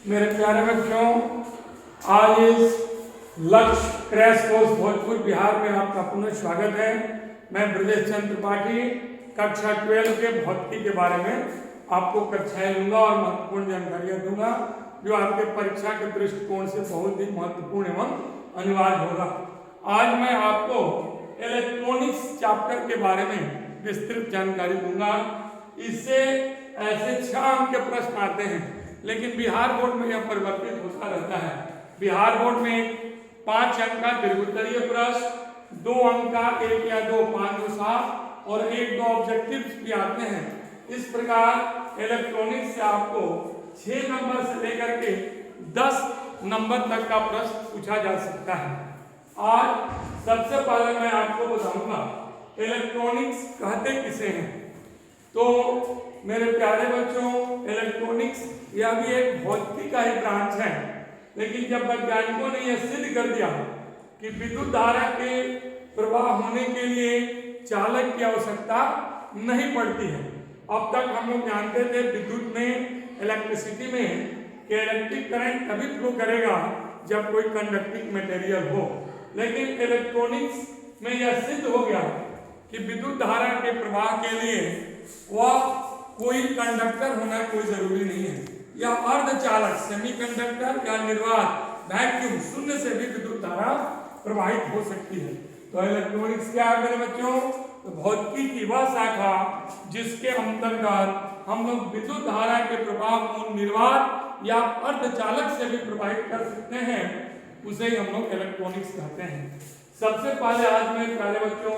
मेरे प्यारे बच्चों, आज इस लक्ष्य क्रैश कोर्स भोजपुर बिहार में आपका पुनः स्वागत है। मैं ब्रजेश चंद्र त्रिपाठी कक्षा 12 के भौतिकी के बारे में आपको कक्षाएं लूंगा और महत्वपूर्ण जानकारियां दूंगा जो आपके परीक्षा के दृष्टिकोण से बहुत ही महत्वपूर्ण एवं अनिवार्य होगा। आज मैं आपको इलेक्ट्रॉनिक्स चैप्टर के बारे में विस्तृत जानकारी दूंगा। इससे ऐसे 6 अंक के प्रश्न आते हैं, लेकिन बिहार बोर्ड में यह परिवर्तित होता रहता है। बिहार बोर्ड में 5 अंक का दीर्घोत्तरीय प्रश्न, 2 अंक का 1 या 2 5 2 7 और 1 2 ऑब्जेक्टिव्स भी आते हैं। इस प्रकार इलेक्ट्रॉनिक्स से आपको 6 नंबर से लेकर के 10 नंबर तक का प्रश्न पूछा जा सकता है। आज सबसे पहले मैं आपको बताऊंगा इलेक्ट्रॉनिक्स कहते किसे हैं। तो मेरे प्यारे बच्चों, इलेक्ट्रॉनिक्स यह भी एक भौतिकी का ही ब्रांच है, लेकिन जब वैज्ञानिकों ने यह सिद्ध कर दिया कि विद्युत धारा के प्रवाह होने के लिए चालक की आवश्यकता नहीं पड़ती है। अब तक हम लोग जानते थे विद्युत में, इलेक्ट्रिसिटी में कि इलेक्ट्रिक करंट तभी फ्लो करेगा जब कोई कंडक्टिंग मटेरियल हो, लेकिन इलेक्ट्रॉनिक्स में यह सिद्ध हो गया कि विद्युत धारा के प्रवाह के लिए वह कोई कंडक्टर होना कोई जरूरी नहीं है। यह अर्धचालक सेमीकंडक्टर या निर्वात वैक्यूम शून्य से भी विद्युत धारा प्रवाहित हो सकती है। तो इलेक्ट्रॉनिक्स क्या है मेरे बच्चों? तो भौतिकी की वह शाखा जिसके अंतर्गत हम लोग विद्युत धारा के प्रवाह को निर्वात या अर्धचालक से भी प्रवाहित कर सकते हैं, उसे ही हम लोग इलेक्ट्रॉनिक्स कहते हैं। सबसे पहले आज मेरे प्यारे बच्चों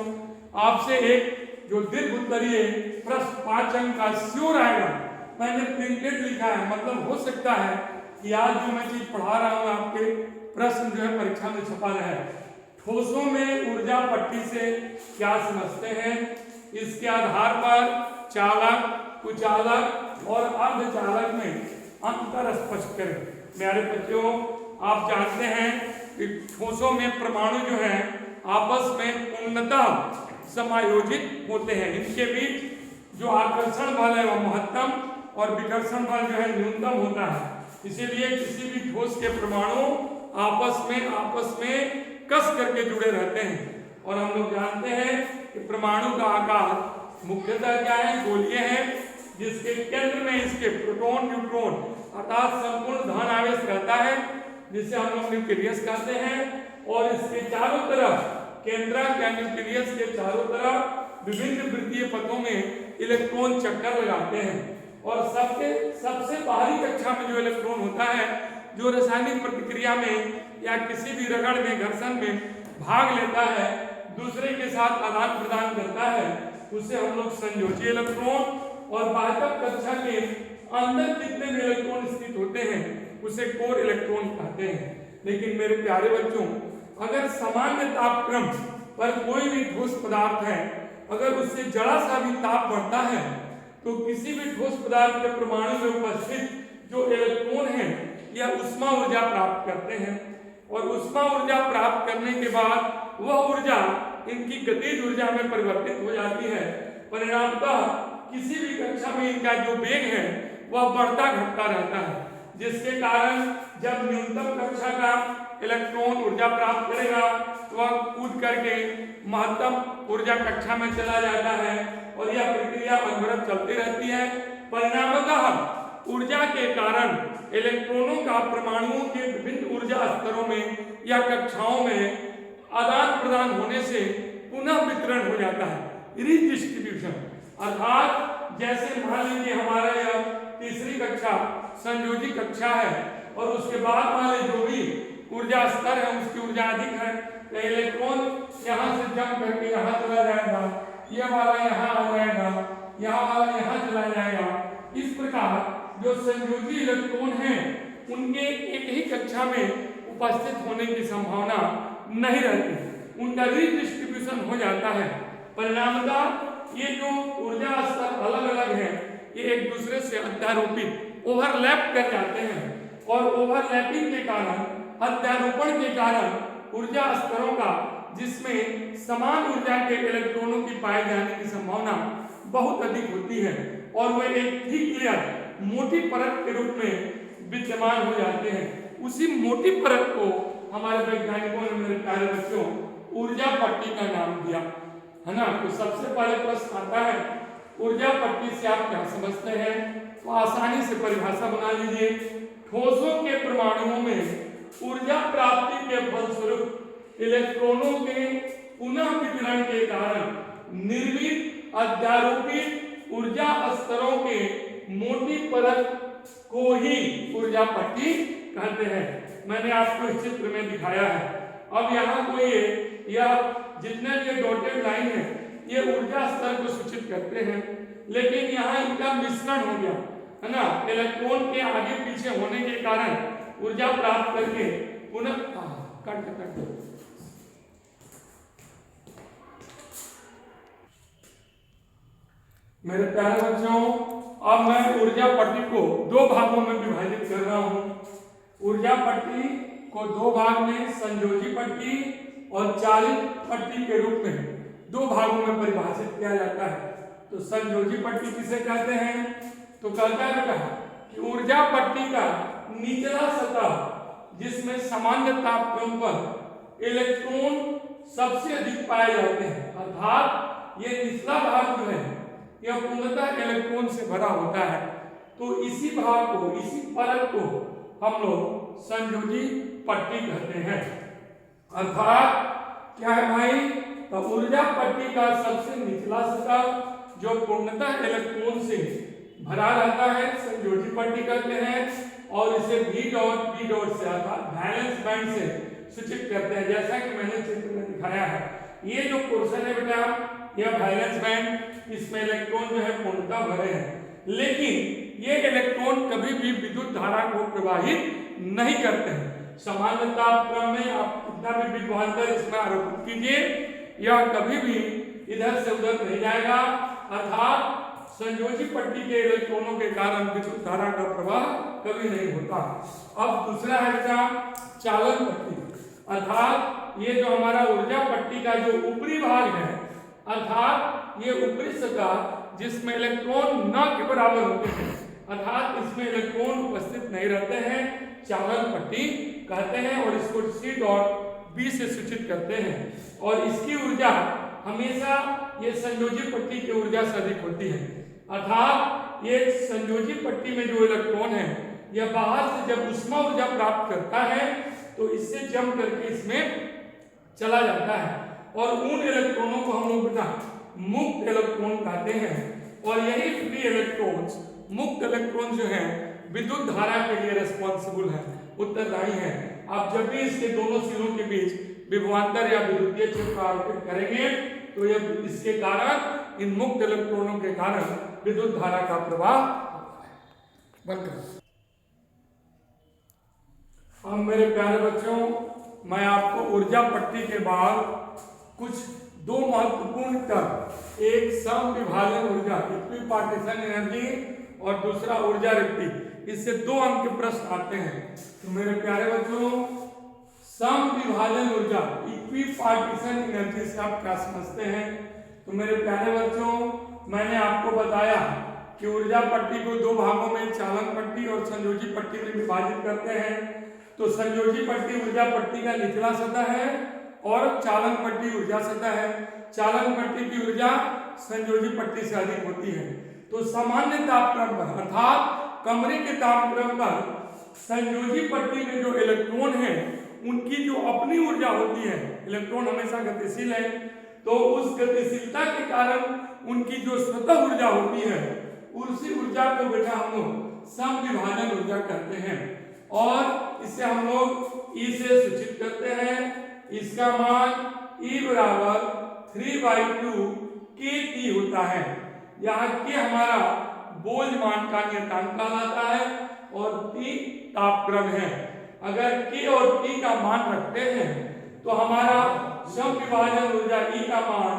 आपसे एक जो दीर्घोत्तरीय प्रश्न 5 अंक का श्योर आएगा, मैंने प्रिंटेड लिखा है, मतलब हो सकता है कि आज जो मैं चीज पढ़ा रहा हूँ आपके प्रश्न जो है परीक्षा में छपा रहा है। ठोसों में ऊर्जा पट्टी से क्या समझते हैं, इसके आधार पर चालक, कुचालक और अर्धचालक में अंतर स्पष्ट करें। मेरे बच्चों, आप जानते हैं कि ठोसों में परमाणु जो है आपस में पूर्णतः समायोजित होते हैं। इनके बीच जो आकर्षण बल है वह महत्तम और विकर्षण बल जो है न्यूनतम होता है। इसीलिए किसी भी ठोस के परमाणु आपस में कस करके जुड़े रहते हैं। और हम लोग जानते हैं कि परमाणु का आकार मुख्यतः क्या है, गोलीय है, जिसके केंद्र में इसके प्रोटॉन न्यूट्रॉन अर्थात संपूर्ण धन आवेश रहता है, जिसे हम लोग न्यूक्लियस कहते हैं। और इसके चारों तरफ केंद्रक या न्यूक्लियस के चारों तरफ विभिन्न वृत्तीय पथों में इलेक्ट्रॉन चक्कर लगाते हैं। और सबसे बाहरी कक्षा में जो इलेक्ट्रॉन होता है, जो रासायनिक प्रतिक्रिया में या किसी भी रगड़ में, घर्षण में भाग लेता है, दूसरे के साथ आदान प्रदान करता है, उसे हम लोग संयोजी इलेक्ट्रॉन। और बाह्यक कक्षा के अंदर जितने भी इलेक्ट्रॉन स्थित होते हैं उसे कोर इलेक्ट्रॉन कहते हैं। लेकिन मेरे प्यारे बच्चों, अगर सामान्य तापक्रम पर कोई भी ठोस पदार्थ है, अगर उससे जरा सा भी ताप बढ़ता है तो किसी भी ठोस पदार्थ के परमाणु में उपस्थित जो इलेक्ट्रॉन है या उष्मा ऊर्जा प्राप्त करते हैं। और उष्मा ऊर्जा प्राप्त करने के बाद वह ऊर्जा इनकी गतिज ऊर्जा में परिवर्तित हो जाती है। परिणामतः किसी भी कक्षा में इनका जो वेग है वह बढ़ता घटता रहता है, जिसके कारण जब न्यूनतम कक्षा का इलेक्ट्रॉन ऊर्जा प्राप्त करेगा तो वह कूद करके महत्तम ऊर्जा कक्षा में चला जाता है और यह प्रक्रिया अनवरत चलती रहती है। परिणामतः ऊर्जा के कारण इलेक्ट्रॉनों का परमाणुओं के विभिन्न ऊर्जा स्तरों में या कक्षाओं में आदान प्रदान होने से पुनः वितरण हो जाता है, रीडिस्ट्रीब्यूशन। अर्थात जैसे मान लीजिए हमारा यह तीसरी कक्षा संयोजी कक्षा है और उसके बाद वाले जो भी ऊर्जा स्तर है उसकी ऊर्जा अधिक है, तो इलेक्ट्रॉन यहाँ से जंप करके यहाँ चला जाएगा, यह वाला यहाँ आ जाएगा, यहाँ वाला यहाँ चला जाएगा। इस प्रकार जो संयोजी इलेक्ट्रॉन हैं उनके एक ही कक्षा में उपस्थित होने की संभावना नहीं रहती, उनका रीडिस्ट्रीब्यूशन हो जाता है। परिणामतः ये जो ऊर्जा स्तर अलग अलग है ये एक दूसरे से अध्यारोपित ओवरलैप कर जाते हैं और ओवरलैपिंग के कारण, अध्यारोपण के कारण ऊर्जा स्तरों का, जिसमें समान ऊर्जा के इलेक्ट्रॉनों की पाए जाने की संभावना बहुत अधिक होती है और वह एक थिक लेयर, मोटी परत के रूप में विद्यमान हो जाते हैं। उसी मोटी परत को हमारे वैज्ञानिकों ने, मेरे प्यारे बच्चों, ऊर्जा पट्टी का नाम दिया, है ना। तो सबसे पहले प्रश्न आता है ऊर्जा पट्टी से आप क्या समझते हैं? तो आसानी से परिभाषा बना लीजिए। ठोसों के परमाणुओं में ऊर्जा प्राप्ति के फलस्वरूप इलेक्ट्रॉनों के पुनः वितरण के कारण निर्मित अध्यारोपित ऊर्जा स्तरों के मोटी परत को ही ऊर्जा पट्टी कहते हैं। मैंने आपको इस चित्र में दिखाया है। अब यहाँ को यह जितने ये डॉटेड लाइन है ये ऊर्जा स्तर को सूचित करते हैं, लेकिन यहाँ इनका मिश्रण हो गया, है ना। इलेक्ट्रॉन के आगे पीछे होने के कारण ऊर्जा प्राप्त करके पुनः कट मेरे प्यारे बच्चों, अब मैं ऊर्जा पट्टी को दो भागों में विभाजित कर रहा हूं। ऊर्जा पट्टी को दो भाग में संयोजी पट्टी और चालित पट्टी के रूप में दो भागों में परिभाषित किया जाता है। तो संयोजी पट्टी किसे कहते हैं? तो कहता है कि ऊर्जा पट्टी का निचला सतह जिसमें सामान्य तापक्रम पर इलेक्ट्रॉन सबसे अधिक पाए जाते हैं, अर्थात ये निचला भाग जो है यह पूर्णतः इलेक्ट्रॉन से भरा होता है। तो इसी भाग को, इसी परत को हम लोग संयोजी पट्टी कहते हैं। अर्थात क्या है भाई? तो ऊर्जा पट्टी का सबसे निचला सतह जो पूर्णतः इलेक्ट्रॉन से भरा रहता है संयोजी पट्टी कहते हैं, और इसे V डॉट से अर्थात वैलेंस बैंड से सूचित करते हैं। जैसा कि मैंने चित्र में दिखाया है, ये जो पोर्शन है बेटा यह वैलेंस बैंड, इसमें इलेक्ट्रॉन जो है पूर्णतः भरे हैं, लेकिन ये इलेक्ट्रॉन कभी भी विद्युत धारा को प्रवाहित नहीं करते हैं। सामान्य तापक्रम में आप कितना भी विभवांतर इसमें आरोपित कीजिए, यह कभी भी इधर से उधर नहीं जाएगा। अर्थात संयोजी पट्टी के इलेक्ट्रॉनों के कारण विद्युत धारा का प्रवाह कभी नहीं होता। अब दूसरा है बेटा चालन पट्टी, अर्थात ये जो हमारा ऊर्जा पट्टी का जो ऊपरी भाग है, अर्थात ये ऊपरी सतह जिसमें इलेक्ट्रॉन न के बराबर होते हैं, अर्थात इसमें इलेक्ट्रॉन उपस्थित नहीं रहते हैं, चालन पट्टी कहते हैं, और इसको C डॉट B से सूचित करते हैं। और इसकी ऊर्जा हमेशा ये संयोजी पट्टी की ऊर्जा से अधिक होती है। अर्थात ये संयोजी पट्टी में जो इलेक्ट्रॉन है यह बाहर से जब उष्मा ऊर्जा प्राप्त करता है तो इससे जम करके इसमें चला जाता है, और उन इलेक्ट्रॉनों को हम लोग मुक्त इलेक्ट्रॉन कहते हैं। और यही फ्री इलेक्ट्रॉन्स, मुक्त इलेक्ट्रॉन जो हैं विद्युत धारा के लिए रिस्पॉन्सिबल है, उत्तरदायी है। आप जब भी इसके दोनों सिरों के बीच विभवांतर या विद्युतीय क्षेत्र आरोपित करेंगे तो यह इसके कारण, इन मुक्त इलेक्ट्रॉनों के कारण विद्युत धारा का प्रवाह बंद कर। अब मेरे प्यारे बच्चों, मैं आपको ऊर्जा पट्टी के बाद कुछ दो महत्वपूर्ण तर्क, एक समविभाजन ऊर्जा इक्विपार्टीशन एनर्जी और दूसरा ऊर्जा रिक्ति, इससे 2 अंक के प्रश्न आते हैं। तो मेरे प्यारे बच्चों, समविभाजन ऊर्जा इक्विपार्टीशन एनर्जी से आप क्या समझते हैं? तो मेरे प्यारे बच्चों, मैंने आपको बताया कि ऊर्जा पट्टी को 2 भागों में चालन पट्टी और संयोजी पट्टी में विभाजित करते हैं। तो संयोजी पट्टी ऊर्जा पट्टी का निचला सतह है और चालन पट्टी ऊर्जा सतह है। चालन पट्टी की ऊर्जा संयोजी पट्टी से अधिक होती है। तो सामान्य तापक्रम पर, अर्थात कमरे के तापक्रम पर संयोजी पट्टी में जो इलेक्ट्रॉन है उनकी जो अपनी ऊर्जा होती है, इलेक्ट्रॉन हमेशा गतिशील है, तो उस गतिशीलता के कारण उनकी जो स्वतः ऊर्जा होती है उसी ऊर्जा को बेटा हम लोग समविभाजन ऊर्जा कहते हैं, और इसे हम लोग E से सूचित करते हैं। इसका मान E बराबर 3/2 kT होता है। यहाँ K हमारा बोल्ट्जमान का नियतांक कहलाता है और T तापक्रम है। अगर K और T का मान रखते हैं तो हमारा समविभाजन ऊर्जा E का मान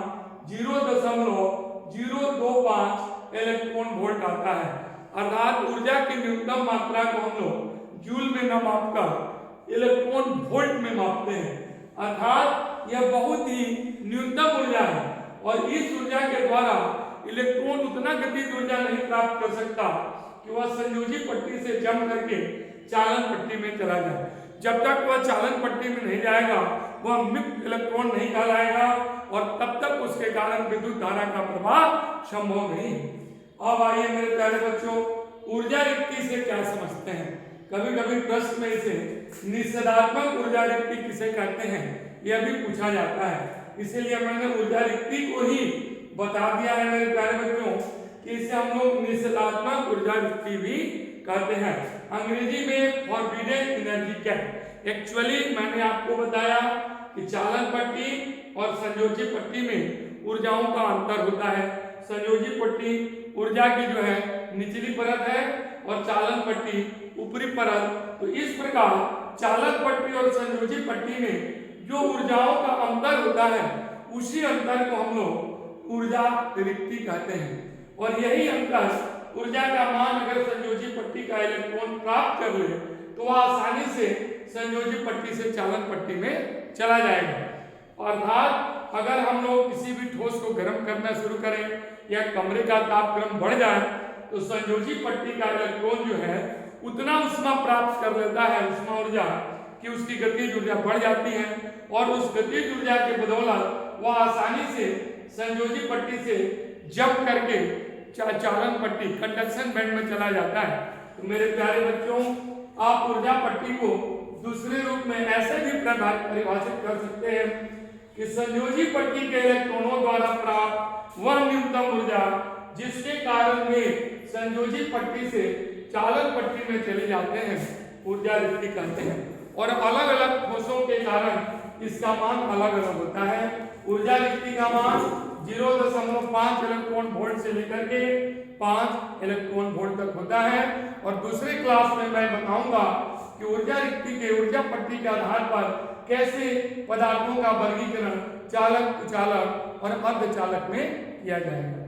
0.025 इलेक्ट्रॉन वोल्ट आता है। अर्थात ऊर्जा की न्यूनतम मात्रा को हम लोग जूल में न मापकर इलेक्ट्रॉन वोल्ट में मापते हैं। अर्थात यह बहुत ही न्यूनतम ऊर्जा है और इस ऊर्जा के द्वारा इलेक्ट्रॉन उतना गतिज ऊर्जा नहीं प्राप्त कर सकता कि वह संयोजी पट्टी से जम करके चालन पट्टी में चला जाए। जब तक वह चालन पट्टी में नहीं जाएगा वह मुक्त इलेक्ट्रॉन नहीं कहलाएगा और तब तक उसके कारण विद्युत धारा का प्रवाह संभव नहीं है। अब आइए मेरे प्यारे बच्चों, ऊर्जा रिक्ति से क्या समझते हैं। कभी कभी प्रश्न में इसे निषेधात्मक ऊर्जा रिक्ति किसे कहते हैं यह भी पूछा जाता है, इसीलिए मैंने ऊर्जा रिक्ति को ही बता दिया है मेरे प्यारे बच्चों कि इसे हम लोग निषेधात्मक ऊर्जा रिक्ति भी कहते हैं। अंग्रेजी में फॉरबिडन एनर्जी क्या है। एक्चुअली मैंने आपको बताया कि चालन पट्टी और संयोजी पट्टी में ऊर्जाओं का अंतर होता है। संयोजी पट्टी ऊर्जा की जो है निचली परत है और चालन पट्टी ऊपरी परत। तो इस प्रकार चालन पट्टी और संयोजी पट्टी में जो ऊर्जाओं का अंतर होता है उसी अंतर को हम लोग ऊर्जा रिक्ति कहते हैं। और यही अंतर ऊर्जा का मान अगर संयोजी पट्टी का इलेक्ट्रॉन प्राप्त कर ले तो वह आसानी से संयोजी पट्टी से चालन पट्टी में चला जाएगा। अर्थात अगर हम लोग किसी भी ठोस को गर्म करना शुरू करें या कमरे का तापक्रम बढ़ जाए तो संयोजी पट्टी का इलेक्ट्रॉन जो है उतना उष्मा प्राप्त कर लेता है, उष्मा ऊर्जा, कि उसकी गतिज ऊर्जा बढ़ जाती है और उस गतिज ऊर्जा के बदौलत वह आसानी से संयोजी पट्टी से जंप करके चालन पट्टी कंडक्शन बैंड में चला जाता है। तो मेरे प्यारे बच्चों, आप ऊर्जा पट्टी को दूसरे रूप में ऐसे भी परिभाषित कर सकते हैं कि संयोजी पट्टी के इलेक्ट्रॉनों द्वारा प्राप्त वह न्यूनतम ऊर्जा जिसके कारण वे संयोजी पट्टी से चालन पट्टी में चले जाते हैं ऊर्जा रिक्ति कहते हैं। और अलग अलग ठोसों के कारण इसका मान अलग अलग होता है। ऊर्जा रिक्ति का मान 0.5 इलेक्ट्रॉन वोल्ट से लेकर के 5 इलेक्ट्रॉन वोल्ट तक होता है। और दूसरे क्लास में मैं बताऊंगा कि ऊर्जा रिक्ति के ऊर्जा पट्टी के आधार पर कैसे पदार्थों का वर्गीकरण चालक, कुचालक और अर्धचालक में किया जाएगा।